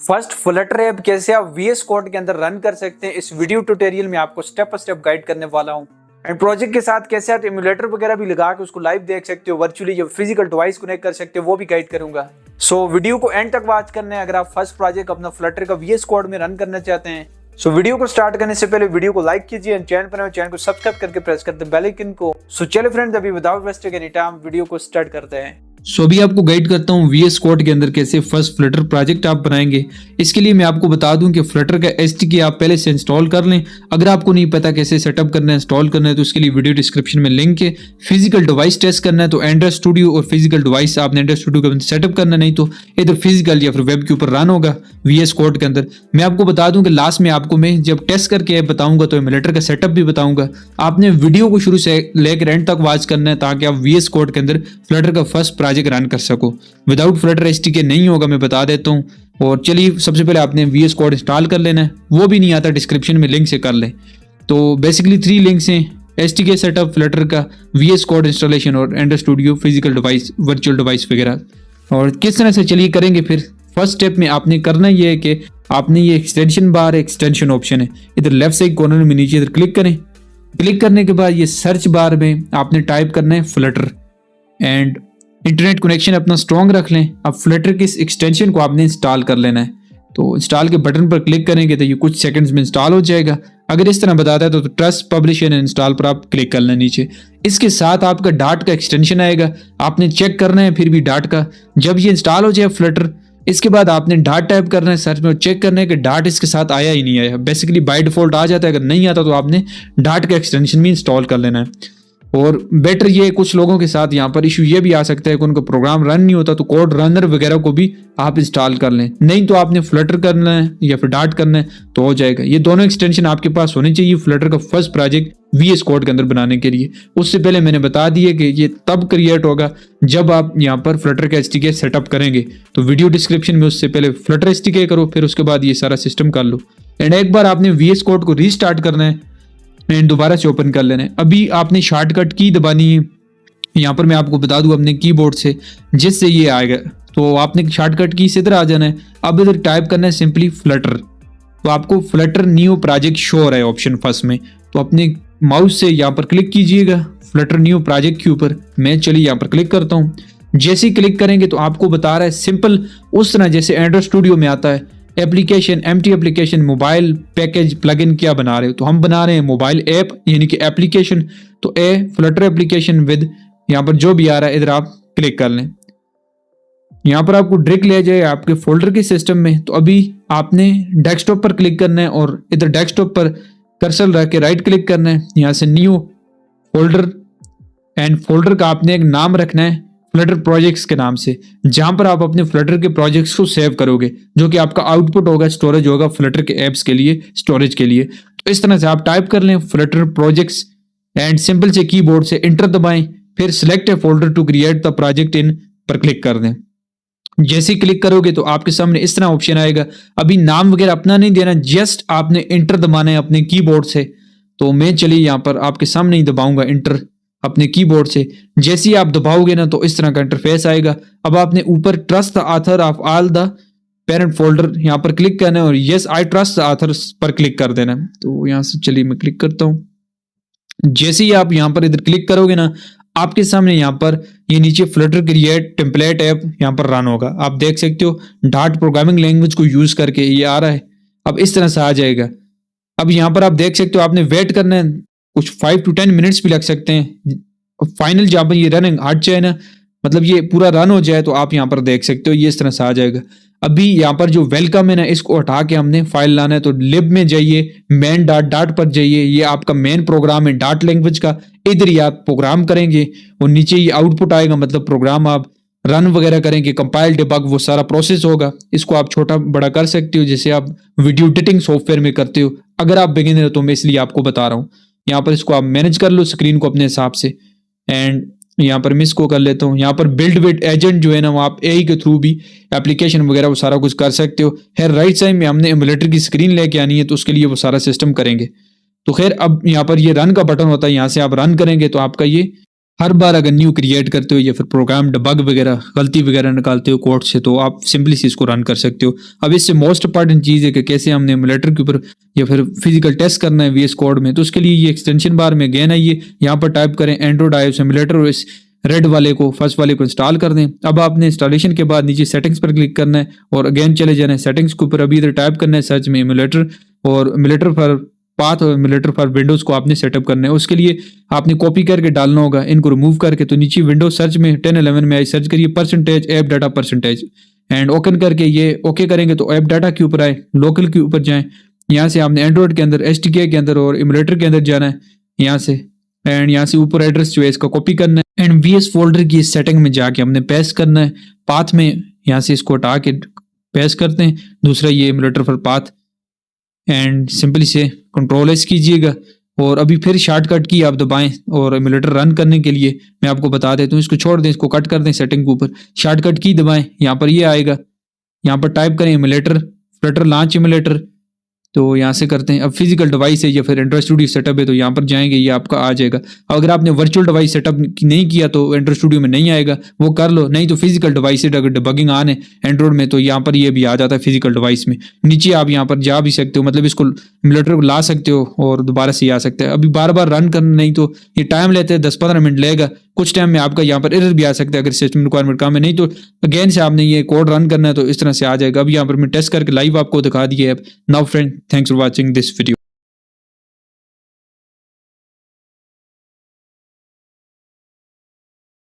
First Flutter app कैसे आप VS code के अंदर रन कर सकते हैं, इस वीडियो ट्यूटोरियल में आपको स्टेप बाय स्टेप गाइड करने वाला हूं। एंड प्रोजेक्ट के साथ कैसे आप एमुलेटर वगैरह भी लगा के उसको लाइव देख सकते हो, वर्चुअली या फिजिकल डिवाइस कनेक्ट कर सकते हो, वो भी गाइड करूंगा। सो वीडियो को एंड तक वॉच करना है अगर आप फर्स्ट प्रोजेक्ट अपना फ्लटर का VS कोड में रन करना चाहते हैं। सो वीडियो को स्टार्ट करने से पहले वीडियो को लाइक कीजिए एंड चैनल को सब्सक्राइब करके प्रेस कर दे बेल आइकन को। सो चलिए फ्रेंड्स, अभी without wasting any time video को स्टार्ट करते हैं। अभी आपको गाइड करता हूँ VS कोड के अंदर कैसे फर्स्ट फ्लटर प्रोजेक्ट आप बनाएंगे। इसके लिए मैं आपको बता दूं कि फ्लटर का SDK आप पहले से इंस्टॉल कर लें। अगर आपको नहीं पता कैसे सेटअप करना है, इंस्टॉल करना है, तो उसके लिए वीडियो डिस्क्रिप्शन में लिंक है। फिजिकल डिवाइस टेस्ट करना है तो एंड्रॉइड स्टूडियो और फिजिकल डिवाइस आपने एंड्रॉइड स्टूडियो का सेटअप करना, नहीं तो इधर फिजिकल या फिर वेब के ऊपर रन होगा VS कोड के अंदर। मैं आपको बता दूं कि लास्ट में आपको मैं जब टेस्ट करके बताऊंगा तो एमुलेटर का सेटअप भी बताऊंगा। आपने वीडियो को शुरू से लेकर एंड तक वॉच करना है ताकि आप VS कोड के अंदर फ्लटर का फर्स्ट प्रोजेक्ट रन कर सको। विदाउट फ्लटर SDK नहीं होगा, मैं बता देता हूँ। और चलिए, सबसे पहले आपने VS कोड इंस्टॉल कर लेना है, वो भी नहीं आता डिस्क्रिप्शन में लिंक से कर लें। तो बेसिकली 3 लिंक्स हैं, SDK सेटअप, फ्लटर का VS कोड इंस्टॉलेशन और Android studio, physical device, virtual device वगैरह। और किस तरह से चलिए करेंगे। फिर फर्स्ट स्टेप में आपने करना ये है कि आपने ये एक्सटेंशन बार, एक्सटेंशन ऑप्शन है इधर लेफ्ट साइड कॉर्नर में नीचे, इधर क्लिक करें। क्लिक करने के बाद ये सर्च बार में आपने टाइप करना है फ्लटर एंड इंटरनेट कनेक्शन अपना स्ट्रॉन्ग रख लें। अब फ्लटर के इस एक्सटेंशन को आपने इंस्टॉल कर लेना है। तो इंस्टॉल के बटन पर क्लिक करेंगे तो ये कुछ सेकंड्स में इंस्टॉल हो जाएगा। अगर इस तरह बताता है तो ट्रस्ट, पब्लिश एंड इंस्टॉल पर आप क्लिक कर लें नीचे। इसके साथ आपका डाट का एक्सटेंशन आएगा, आपने चेक करना है फिर भी डाट का। जब ये इंस्टॉल हो जाए फ्लटर, इसके बाद आपने डाट टाइप करना है सर्च में और चेक करना है कि डाट इसके साथ आया ही नहीं आया। बेसिकली बाय डिफॉल्ट आ जाता है, अगर नहीं आता तो आपने डाट का एक्सटेंशन भी इंस्टॉल कर लेना है। और बेटर ये, कुछ लोगों के साथ यहाँ पर इशू ये भी आ सकता है कि उनका प्रोग्राम रन नहीं होता, तो कोड रनर वगैरह को भी आप इंस्टॉल कर लें। नहीं तो आपने फ्लटर करना है या फिर डाट करना है तो हो जाएगा। ये दोनों एक्सटेंशन आपके पास होने चाहिए फ्लटर का फर्स्ट प्रोजेक्ट VS कोड के अंदर बनाने के लिए। उससे पहले मैंने बता दिया कि ये तब क्रिएट होगा जब आप यहाँ पर फ्लटर का SDK सेटअप करेंगे। तो वीडियो डिस्क्रिप्शन में उससे पहले फ्लटर SDK करो, फिर उसके बाद ये सारा सिस्टम कर लो। एंड एक बार आपने VS कोड को रीस्टार्ट करना है एंड दोबारा से ओपन कर लेना है। अभी आपने शॉर्टकट की दबानी है। यहाँ पर मैं आपको बता दूं अपने कीबोर्ड से, जिससे ये आएगा। तो आपने शॉर्टकट की से इधर आ जाना है। अब इधर टाइप करना है सिंपली फ्लटर। तो आपको फ्लटर न्यू प्रोजेक्ट शो हो रहा है ऑप्शन फर्स्ट में, तो अपने माउस से यहाँ पर क्लिक कीजिएगा फ्लटर न्यू प्रोजेक्ट के ऊपर। मैं चलिए यहाँ पर क्लिक करता हूँ। जैसे ही क्लिक करेंगे तो आपको बता रहा है सिंपल उस तरह जैसे एंड्रॉइड स्टूडियो में आता है, application, empty application, mobile package, plugin क्या बना रहे हो। तो हम बना रहे हैं मोबाइल ऐप यानी कि एप्लीकेशन। तो फ्लटर एप्लीकेशन विद, यहाँ पर जो भी आ रहा है इधर आप क्लिक कर लें। यहाँ पर आपको डायरेक्ट ले जाए आपके फोल्डर के सिस्टम में। तो अभी आपने डेस्कटॉप पर क्लिक करना है और इधर डेस्कटॉप पर कर्सर रख के राइट क्लिक करना है। यहाँ से न्यू फोल्डर एंड फोल्डर का आपने एक नाम रखना है फ्लटर प्रोजेक्ट्स के नाम से, जहां पर आप अपने फ्लटर के प्रोजेक्ट्स को सेव करोगे, जो कि आपका आउटपुट होगा, स्टोरेज होगा फ्लटर के एप्स के लिए, स्टोरेज के लिए। तो इस तरह से आप टाइप कर लें फ्लटर प्रोजेक्ट्स एंड सिंपल से कीबोर्ड से इंटर दबाएं, फिर select a folder to create the project in पर क्लिक कर दें। जैसे ही क्लिक करोगे तो आपके सामने इस तरह ऑप्शन आएगा। अभी नाम वगैरह अपना नहीं देना, जस्ट आपने इंटर दबाना है अपने कीबोर्ड से। तो मैं चलिए यहाँ पर आपके सामने ही दबाऊंगा इंटर अपने कीबोर्ड से। जैसे ही आप दबाओगे ना तो इस तरह का इंटरफेस आएगा। अब आपने ऊपर trust the author of all the parent folder यहाँ पर क्लिक करना है और yes I trust the author पर क्लिक कर देना। तो यहाँ से चलिए मैं क्लिक करता हूँ। जैसे ही आप यहाँ पर इधर क्लिक करोगे ना, आपके सामने यहाँ पर ये नीचे फ्लटर क्रिएट टेम्पलेट ऐप यहाँ पर रन होगा। आप देख सकते हो डाट प्रोग्रामिंग लैंग्वेज को यूज करके ये आ रहा है। अब इस तरह से आ जाएगा। अब यहाँ पर आप देख सकते हो आपने वेट करना है, कुछ 5 to 10 मिनट्स भी लग सकते हैं। फाइनल जहाँ पर ये रनिंग हट जाए ना, मतलब ये पूरा रन हो जाए, तो आप यहाँ पर देख सकते हो ये इस तरह से आ जाएगा। अभी यहाँ पर जो वेलकम है ना, इसको हटा के हमने फाइल लाना है। तो लिब में जाइए, मेन डाट पर जाइए, ये आपका मेन प्रोग्राम है डाट लैंग्वेज का। इधर ही आप प्रोग्राम करेंगे और नीचे ये आउटपुट आएगा, मतलब प्रोग्राम आप रन वगैरह करेंगे, कंपाइल, डिबग, वो सारा प्रोसेस होगा। इसको आप छोटा बड़ा कर सकते हो जैसे आप वीडियो एडिटिंग सॉफ्टवेयर में करते हो। अगर आप बिगिनर हो तो मैं इसलिए आपको बता रहा हूँ। यहाँ पर इसको आप मैनेज कर लो स्क्रीन को अपने हिसाब से। एंड यहाँ पर मैं इसको कर लेता हूँ। यहाँ पर बिल्ड विद एजेंट जो है ना, वो आप AI के थ्रू भी एप्लीकेशन वगैरह वो सारा कुछ कर सकते हो। खैर राइट साइड में हमने एमुलेटर की स्क्रीन लेके आनी है, तो उसके लिए वो सारा सिस्टम करेंगे। तो खैर अब यहाँ पर ये रन का बटन होता है, यहाँ से आप रन करेंगे तो आपका ये हर बार अगर न्यू क्रिएट करते हो या फिर प्रोग्राम डबग वगैरह गलती वगैरह निकालते हो कोड से, तो आप सिंपली से इसको रन कर सकते हो। अब इससे मोस्ट इंपॉर्टेंट चीज़ है कि कैसे हमने एमुलेटर के ऊपर या फिर फिजिकल टेस्ट करना है VS कोड में। तो उसके लिए ये एक्सटेंशन बार में अगेन आइए, यहाँ पर टाइप करें एंड्रॉइड iOS एमुलेटर और इस रेड वाले को फर्स्ट वाले को इंस्टॉल कर दें। अब आपने इंस्टॉलेशन के बाद नीचे सेटिंग्स पर क्लिक करना है और अगेन चले जाना है सेटिंग्स के ऊपर। अभी इधर टाइप करना है सर्च में एमुलेटर और एमुलेटर फॉर पाथ और एमुलेटर फॉर विंडोज को आपने सेटअप करना है। उसके लिए आपने कॉपी करके डालना होगा इनको रिमूव करके। तो नीचे विंडोज सर्च में 1011 में आई सर्च करिए percentage app data percentage and open करके ये ओके करेंगे तो ऐप डाटा के ऊपर आए, लोकल के ऊपर जाएं। यहाँ से आपने एंड्रॉइड के अंदर SDK के अंदर और एमुलेटर के अंदर जाना है यहाँ से, एंड यहाँ से ऊपर एड्रेस जो है इसका कॉपी करना है एंड VS फोल्डर की सेटिंग में जाके हमने पेस्ट करना है पाथ में। यहाँ से इसको हटा के पेस्ट करते हैं दूसरा ये emulator for path and simply से कंट्रोल S कीजिएगा और अभी फिर शॉर्टकट की आप दबाएं और एमुलेटर रन करने के लिए मैं आपको बता देता हूँ। इसको छोड़ दें, इसको कट कर दें सेटिंग के ऊपर, शॉर्टकट की दबाएं, यहाँ पर ये आएगा, यहाँ पर टाइप करें एमुलेटर फ्लटर लॉन्च एमुलेटर। तो यहाँ से करते हैं। अब फिजिकल डिवाइस है या फिर एंड्रॉइड स्टूडियो सेटअप है तो यहाँ पर जाएंगे, ये आपका आ जाएगा। अगर आपने वर्चुअल डिवाइस सेटअप नहीं किया तो एंड्रॉइड स्टूडियो में नहीं आएगा, वो कर लो। नहीं तो फिजिकल डिवाइस अगर डिबगिंग ऑन है एंड्रॉइड में तो यहाँ पर ये भी आ जाता है फिजिकल डिवाइस में। नीचे आप यहाँ पर जा भी सकते हो, मतलब इसको एमुलेटर को ला सकते हो और दोबारा से आ सकते हैं। अभी बार बार रन करना नहीं तो ये टाइम लेते हैं, 10-15 मिनट लेगा। कुछ टाइम में आपका यहाँ पर एरर भी आ सकता है अगर सिस्टम रिक्वायरमेंट कम है। नहीं तो अगेन से आपने ये कोड रन करना है तो इस तरह से आ जाएगा। अब यहाँ पर मैं टेस्ट करके लाइव आपको दिखा दिया है। Now friend, thanks for watching this video.